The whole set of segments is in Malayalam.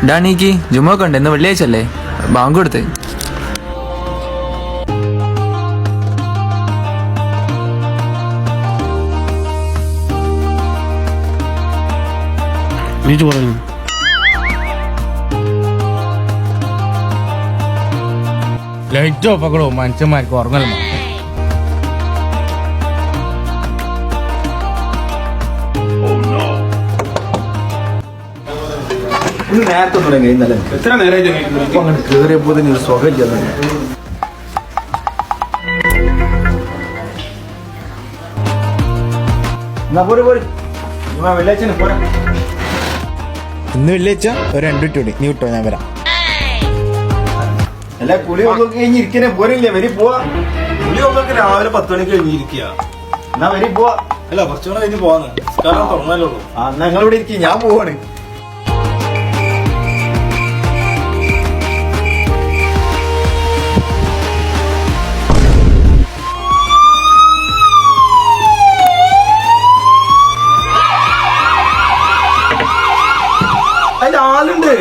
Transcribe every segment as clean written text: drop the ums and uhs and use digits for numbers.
ഡാണിക്ക് ജുമൊക്കെ ഉണ്ട്, ഇന്ന് വെള്ളിയാഴ്ച അല്ലേ, ബാങ്ക് കൊടുത്ത്. പറഞ്ഞു ലൈറ്റ് ഓഫാക്കണോ, മനുഷ്യന്മാർക്ക് ഉറങ്ങല്ലോ. നേരത്തെ എത്ര നേരം കേറിയപ്പോ ഒരു സുഖമില്ല. വെള്ളിയാഴ്ച പോരാ. ഇന്ന് വെള്ളിയാഴ്ച ഒരു 2 മിനിറ്റ് നീ വിട്ടോ, ഞാൻ വരാം. അല്ല കുളി കഴിഞ്ഞിരിക്കണേ പോരില്ലേ, വരി പോവാ. കുളി ഒന്നൊക്കെ രാവിലെ 10 മണിക്ക് കഴിഞ്ഞിരിക്കുക. എന്നാ വരി പോവാ. അല്ല കുറച്ചുകൂടെ കഴിഞ്ഞ് പോവാന്ന് തുറന്നല്ലോ. ആ ഞങ്ങളിവിടെ ഇരിക്കും, ഞാൻ പോവാണ്. അതിൽ ആളുണ്ട്.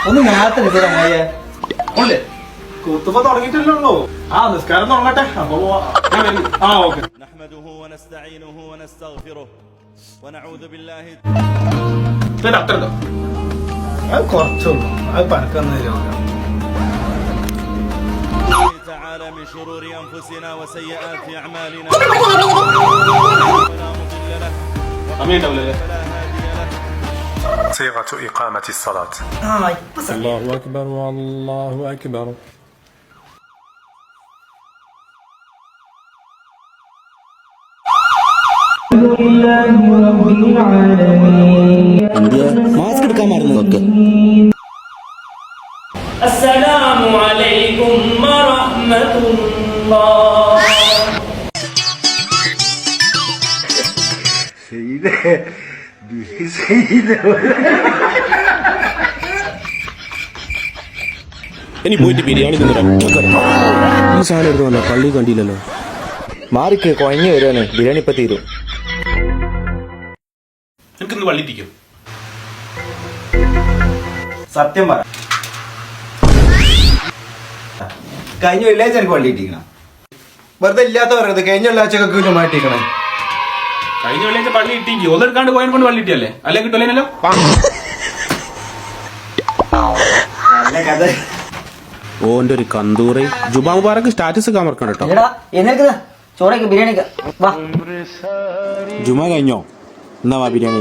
ഒന്ന് നേരത്തെ നിൽക്കണേ. കുത്തുമ്പോ തുടങ്ങിയിട്ടില്ലല്ലോ. ആ നിസ്കാരം തുടങ്ങട്ടെ, അപ്പൊ ഓക്കെ. അത് കുറച്ചുള്ളൂ, അത് പരക്കുന്ന രോഗം. تعالى من شرور أنفسنا وسيئات أعمالنا صيغة إقامة الصلاة. الله أكبر والله أكبر. മാസ്ക് എടുക്കാൻ മറന്നു നോക്ക്. അസ്സലാമു അലൈക്കും വറഹ്മത്തുള്ളാഹ്. ഇനി പോയിട്ട് ബിരിയാണി ഈ സാധനം എടുത്തോ, പള്ളി കണ്ടില്ലല്ലോ. മാറിക്ക് കുഴഞ്ഞു വരുവാണ്, ബിരിയാണി ഇപ്പൊ തീരും. എനിക്കിന്ന് പള്ളിട്ടിക്കും. സത്യം പറ, കഴിഞ്ഞ വെള്ളിയാഴ്ച എനിക്ക് വള്ളി ഇട്ടിക്കണം. വെറുതെ ഇല്ലാത്ത പറയത് കഴിഞ്ഞ വെള്ളിയാഴ്ചക്കൊക്കെ ചുമ്മാട്ടിക്കണേ. കഴിഞ്ഞ വെള്ളിയാഴ്ച പള്ളി ഇട്ടിക്ക് ഒന്നെടുക്കാണ്ട് പോയതിനെ കൊണ്ട് പള്ളി ഇട്ടിയല്ലേ, അല്ലെ കിട്ടൂലല്ലോ. ഓന്റെ ഒരു കന്തൂറി ജുമാ മുബാറക്ക് സ്റ്റാറ്റസ് ഒക്കെ മറക്കണം കേട്ടോ. ചോറൊക്കെ ബിരിയാണി ജുമാ കഴിഞ്ഞോ, എന്നാ ബിരിയാണി.